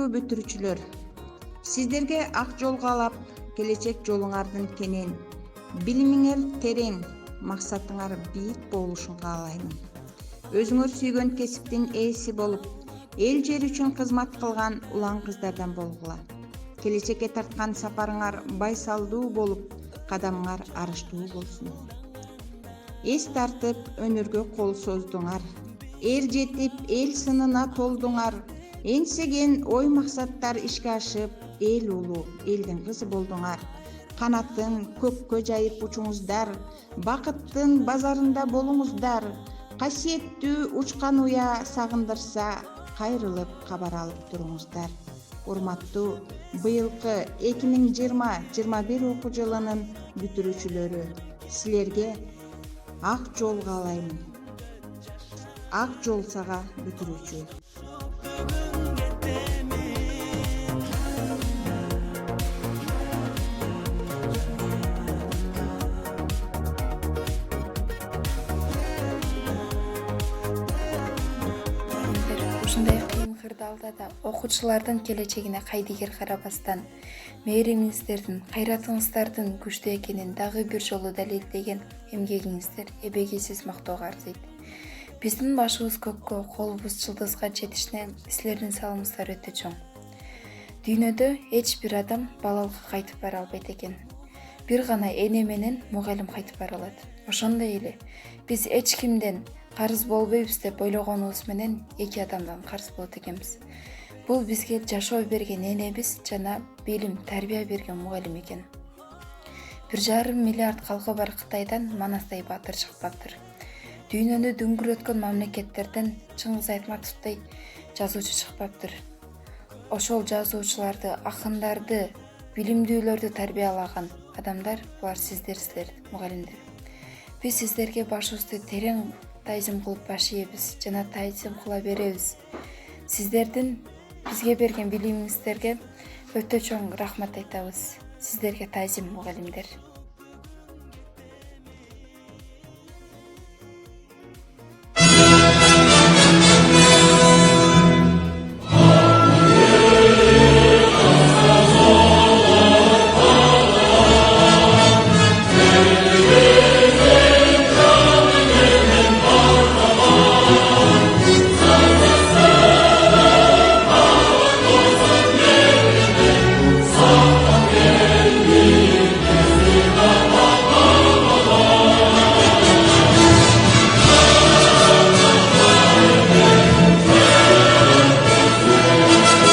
Урматтуу бүтүрүүчүлөр, сиздерге ак жол каалап, келечек жолуңардын кенен, билимиңер терең, максатыңар бийик болушун каалаймын. Өзүңөр сүйгөн кесиптин ээси болуп, эл жер үчүн кызмат кылган улан кыздардан болгула. Келечекке тарткан сапарыңар байсалдуу болуп, кадамыңар арыштуу болсун. Эс тартып, өнөргө кол создуңар. Эр жетип, эл сынына толдуңар. Эңсеген ой максаттар ишке ашып, эл улуу, элдин кызы болдуңар. Канатын көккө жайып учуңуздар, бакыттын базарында болуңуздар. Касиеттүү учкан уя сагындырса, кайрылып кабар алып туруңуздар. Урматтуу быйылкы 2020-21 окуу жылынын бүтүрүүчүлөрү, силерге ак жол каалаймын. Ак жол сага бүтүрүүчү. Ушундай кыйын кырдаалда да окуучулардын келечегине кайдыгер карабастан, мээримиңиздердин, кайратыңыздардын күчтүү экенин дагы бир жолу далилдеген эмгегиңиздер эбегейсиз мактоого арзыйт. Биздин башыбыз көккө, колубуз жылдызга жетишине силердин салымыңыздар өтө чоң. Дүйнөдө эч бир адам балалыкка кайтып бара албайт экен. Бир гана эне менен мугалим кайтып бара алат. Ошондой эле биз эч кимден карыз болбойбуз деп ойлогонубуз менен эки адамдан карыз болот экенбиз. Бул бизге жашоо берген энебиз жана билим, тарбия берген мугалим экен. 1,5 миллиард калкы бар Кытайдан Манастай баатыр чыкпаптыр. Дүйнөнү дүңгүрөткөн мамлекеттерден Чыңгыз Айтматовдой жазуучу чыкпаптыр. Ошол жазуучуларды, акындарды, билимдүүлөрдү тарбиялаган адамдар булар сиздер, мугалимдер. Биз сиздерге башыбызды терең тайзым кылып баш ийебиз жана тайзым кыла беребиз. Сиздердин бизге берген билимиңиздерге өтө чоң рахмат айтабыз. Сиздерге тайзым, мугалимдер.